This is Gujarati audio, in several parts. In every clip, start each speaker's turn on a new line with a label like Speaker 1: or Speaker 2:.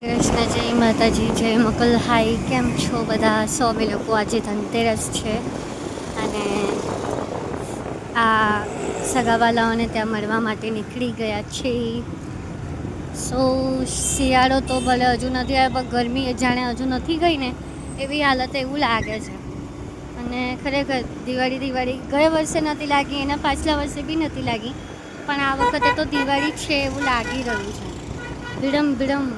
Speaker 1: કૃષ્ણ, જય માતાજી, જય મકલ. હાઈ, કેમ છો બધા? અમે લોકો આજે ધનતેરસ છે અને આ સગાવાલાઓને ત્યાં મળવા માટે નીકળી ગયા છે. શિયાળો તો ભલે હજુ નથી આવ્યો, પણ ગરમી જાણે હજુ નથી ગઈ ને એવી હાલત એવું લાગે છે. અને ખરેખર દિવાળી ગયા વર્ષે નથી લાગી, એના પાછલા વર્ષે બી નથી લાગી, પણ આ વખતે તો દિવાળી છે એવું લાગી રહ્યું છે. ભીડમ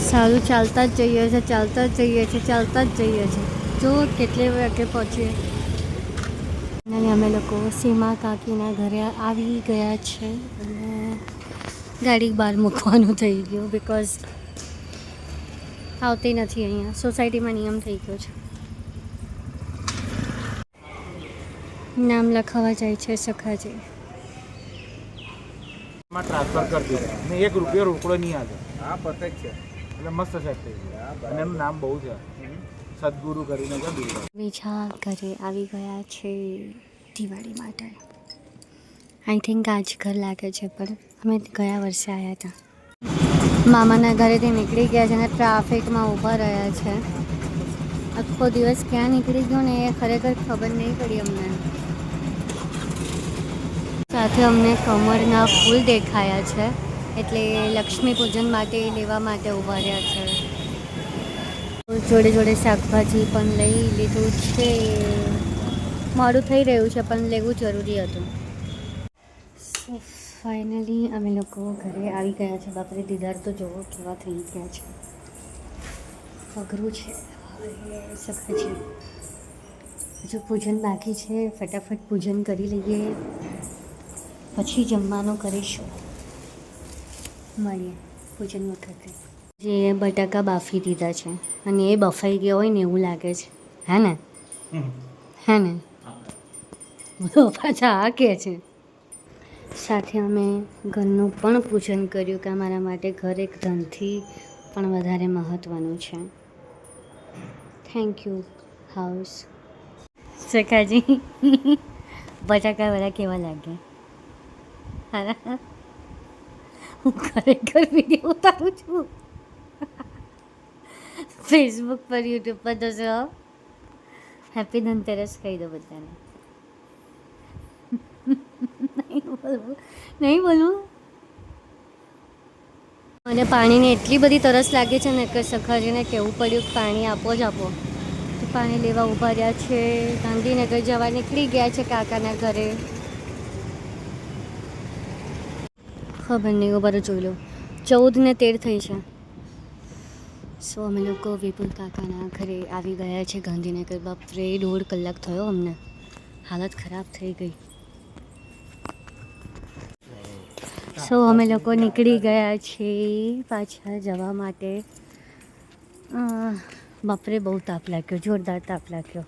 Speaker 1: સારું, ચાલતા જ જઈએ છીએ, જો કેટલે વાગે પહોંચીએ. અને અમે લોકો સીમા કાકીના ઘરે આવી ગયા છે અને ગાડી બહાર મૂકવાનું થઈ ગયું, બિકોઝ આવતી નથી. અહીંયા સોસાયટીમાં નિયમ થઈ ગયો છે. નામ લખાવા જાય છે સખાજી.
Speaker 2: ટ્રાન્સફર કરી દીધા ને ₹1 રોકડો નહીં આવે. હા, પરફેક્ટ છે, એટલે મસ્ત સેટ થઈ ગયું. અને એનું નામ બહુ છે, સદગુરુ કરીને છે.
Speaker 1: બીજા ઘરે આવી ગયા છે દિવાળી માટે. આઈ થિંક આજ ઘર લાગે છે, પણ અમે ગયા વર્ષે આવ્યા હતા. મામાના ઘરેથી નીકળી ગયા છે અને ટ્રાફિકમાં ઊભા રહ્યા છે. આખો દિવસ ક્યાં નીકળી ગયો ને એ ખરેખર ખબર નહીં પડી અમને. સાથે અમને કમળના ફૂલ દેખાયા છે, એટલે લક્ષ્મી પૂજન માટે લેવા માટે ઊભા રહ્યા છે. જોડે જોડે શાકભાજી પણ લઈ લીધું છે. મોડું થઈ રહ્યું છે, પણ લેવું જરૂરી હતું. ફાઇનલી અમે લોકો ઘરે આવી ગયા છે. બાપરે, દીદાર તો જોવો કેવા થઈ ગયા છે. અઘરું છે સખાજી. હજુ પૂજન બાકી છે, ફટાફટ પૂજન કરી લઈએ, પછી જમવાનું કરીશું. મળીએ પૂજન વખતે. જે બટાકા બાફી દીધા છે અને એ બફાઈ ગયા હોય ને એવું લાગે છે. હે ને બધો પાછા આ કે છે. સાથે અમે ઘરનું પણ પૂજન કર્યું કે અમારા માટે ઘર એક ધનથી પણ વધારે મહત્ત્વનું છે. Thank you house. સખાજી બટાકાવાળા કેવા લાગ્યા? હું ખરેખર વિડીયો ઉતારું છું ફેસબુક પર, યુટ્યુબ પર. તો હેપી ધનતેરસ કહી દો બધાને. નહીં બોલવું. મને પાણીની એટલી બધી તરસ લાગે છે ને કે સખાજીને કહેવું પડ્યું કે પાણી આપો જ આપો. તો પાણી લેવા ઊભા રહ્યા છે. ગાંધીનગર જવા નીકળી ગયા છે કાકાના ઘરે. ખબર નહીં, ઉભા જોઈ લો. 14 ને 13 થઈ છે. અમે લોકો વિપુલ કાકાના ઘરે આવી ગયા છે ગાંધીનગર. બાપરે, 1.5 કલાક થયો અમને. હાલત ખરાબ થઈ ગઈ. અમે લોકો નીકળી ગયા છીએ પાછા જવા માટે. બાપરે, બહુ તાપ લાગ્યો, જોરદાર તાપ લાગ્યો.